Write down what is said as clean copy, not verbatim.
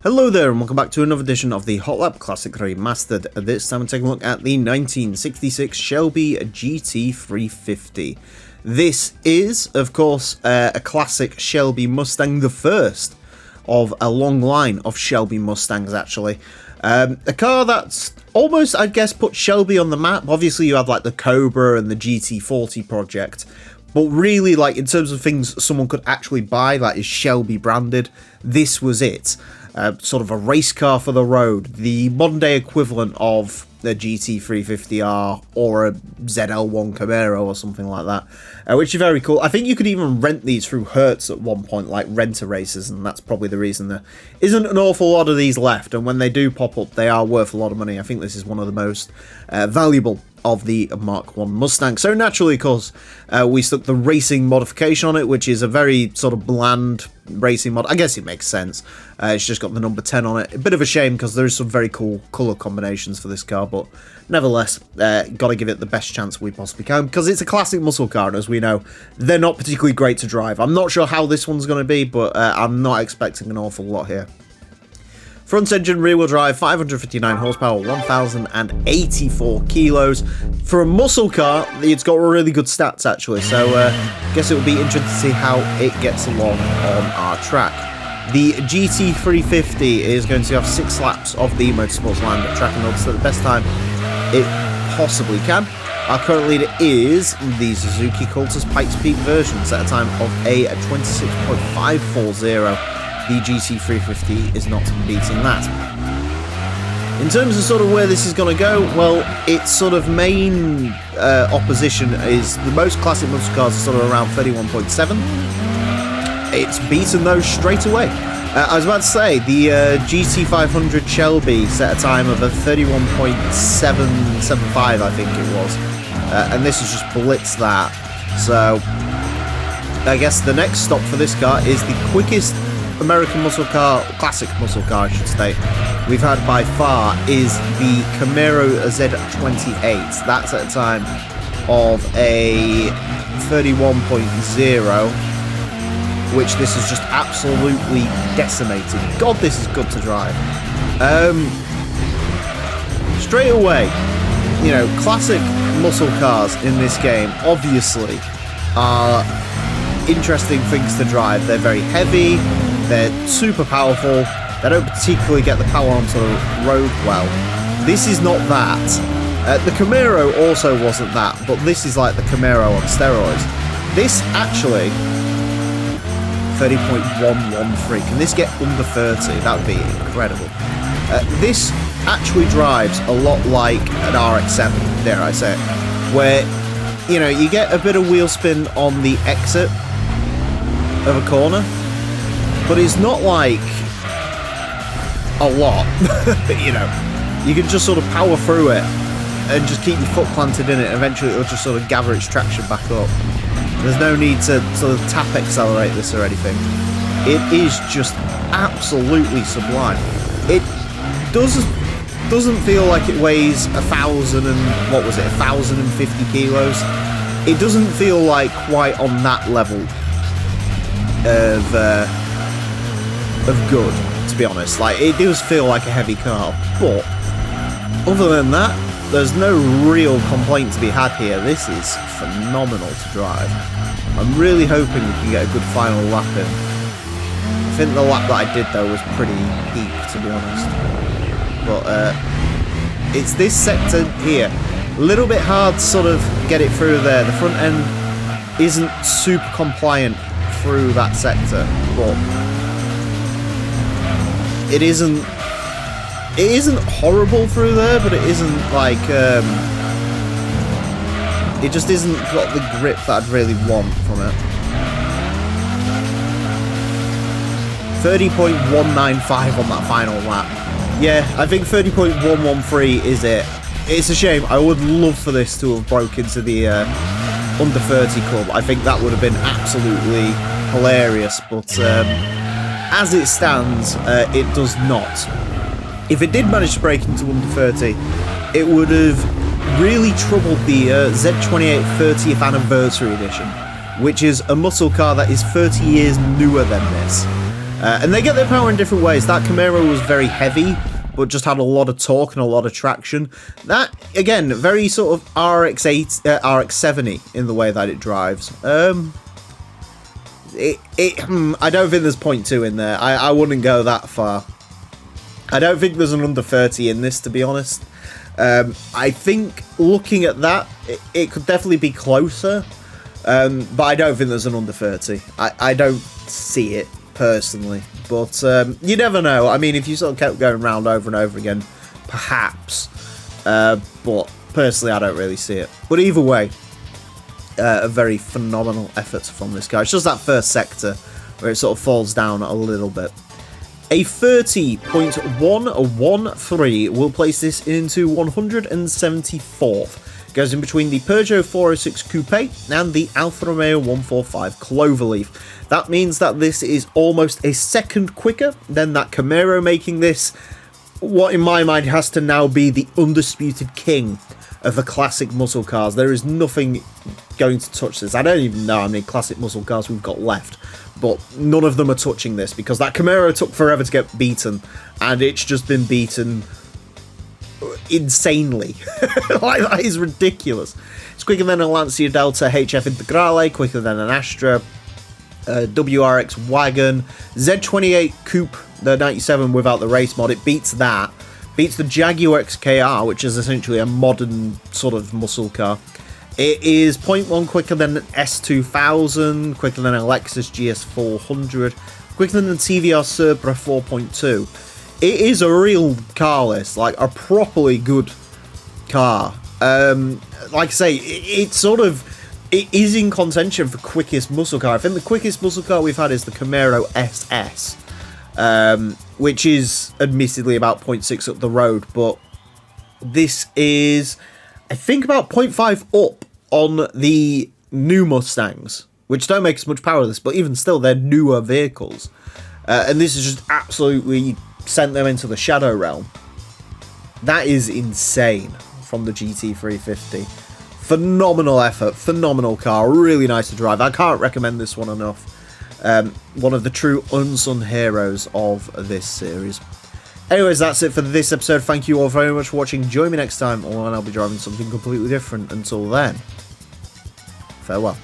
Hello there and welcome back to another edition of the Hot Lap Classic Remastered. This time we're taking a look at the 1966 Shelby GT350. This is, of course, a classic Shelby Mustang, the first of a long line of Shelby Mustangs actually. A car that's almost, I guess, put Shelby on the map. Obviously you have like the Cobra and the GT40 project. But really, like, in terms of things someone could actually buy that is Shelby branded, this was it. Sort of a race car for the road, the modern day equivalent of a GT350R or a ZL1 Camaro or something like that, which is very cool. I think you could even rent these through Hertz at one point, like rent-a-races, and that's probably the reason there isn't an awful lot of these left, and when they do pop up, they are worth a lot of money. I think this is one of the most valuable of the Mark 1 Mustang. So naturally, of course, we stuck the racing modification on it, which is a very sort of bland racing mod. I guess it makes sense. It's just got the number 10 on it. A bit of a shame because there's some very cool colour combinations for this car, but nevertheless, got to give it the best chance we possibly can because it's a classic muscle car, and as we know, they're not particularly great to drive. I'm not sure how this one's going to be, but I'm not expecting an awful lot here. Front engine, rear wheel drive, 559 horsepower, 1,084 kilos. For a muscle car, it's got really good stats actually, so I guess it will be interesting to see how it gets along on our track. The GT350 is going to have 6 laps of the Motorsports Land track and odds at the best time it possibly can. Our current leader is the Suzuki Cultus Pikes Peak version, set a time of a 26.540. The GT350 is not beating that. In terms of sort of where this is going to go, well, its sort of main opposition is the most classic muscle cars are sort of around 31.7. It's beaten those straight away. I was about to say, the GT500 Shelby set a time of a 31.775, I think it was. And this has just blitzed that. So, I guess the next stop for this car is the quickest American muscle car, classic muscle car I should state, we've had by far is the Camaro Z28. That's at a time of a 31.0, which this is just absolutely decimated. God, this is good to drive. Straight away, you know, classic muscle cars in this game obviously are interesting things to drive. They're very heavy. They're super powerful. They don't particularly get the power onto the road well. This is not that. The Camaro also wasn't that, but this is like the Camaro on steroids. This actually, 30.113. Can this get under 30? That would be incredible. This actually drives a lot like an RX-7, dare I say it, where, you know, you get a bit of wheel spin on the exit of a corner, but it's not like a lot. You know, you can just sort of power through it and just keep your foot planted in it, and eventually it'll just sort of gather its traction back up. There's no need to sort of tap accelerate this or anything. It is just absolutely sublime. It doesn't feel like it weighs 1,050 kilos. It doesn't feel like quite on that level of good, to be honest. Like, it does feel like a heavy car, but other than that, there's no real complaint to be had here. This is phenomenal to drive. I'm really hoping we can get a good final lap in. I think the lap that I did though was pretty peak, to be honest. But it's this sector here. A little bit hard to sort of get it through there. The front end isn't super compliant through that sector, but it isn't horrible through there, but it isn't like it just isn't got the grip that I'd really want from it. 30.195 on that final lap. Yeah, I think 30.113 is it. It's a shame. I would love for this to have broke into the under 30 club. I think that would have been absolutely hilarious, but as it stands, it does not. If it did manage to break into under 30, it would have really troubled the Z28 30th Anniversary Edition, which is a muscle car that is 30 years newer than this. And they get their power in different ways. That Camaro was very heavy, but just had a lot of torque and a lot of traction. That, again, very sort of RX-70 in the way that it drives. I don't think there's 0.2 in there. I wouldn't go that far. I don't think there's an under 30 in this, to be honest. I think looking at that, it could definitely be closer. But I don't think there's an under 30. I don't see it, personally. But you never know. I mean, if you sort of kept going round over and over again, perhaps. But personally, I don't really see it. But either way, a very phenomenal effort from this guy. It's just that first sector where it sort of falls down a little bit. A 30.113 will place this into 174th. Goes in between the Peugeot 406 Coupe and the Alfa Romeo 145 Cloverleaf. That means that this is almost a second quicker than that Camaro, making this what in my mind has to now be the undisputed king of the classic muscle cars. There is nothing going to touch this. I don't even know how many classic muscle cars we've got left, but none of them are touching this because that Camaro took forever to get beaten, and it's just been beaten insanely. Like, that is ridiculous. It's quicker than a Lancia Delta HF Integrale, quicker than an Astra, WRX Wagon, Z28 Coupe, the 97 without the race mod. It beats that. Beats the Jaguar XKR, which is essentially a modern sort of muscle car. It is 0.1 quicker than an S2000, quicker than a Lexus GS400, quicker than the TVR Supra 4.2. It is a real car list, like a properly good car. Like I say, it is in contention for quickest muscle car. I think the quickest muscle car we've had is the Camaro SS, which is admittedly about 0.6 up the road, but this is, I think, about 0.5 up on the new Mustangs, which don't make as much power as this, but even still, they're newer vehicles. And this is just absolutely sent them into the shadow realm. That is insane from the GT350. Phenomenal effort, phenomenal car, really nice to drive. I can't recommend this one enough. One of the true unsung heroes of this series. Anyways, that's it for this episode. Thank you all very much for watching. Join me next time, and I'll be driving something completely different. Until then, farewell.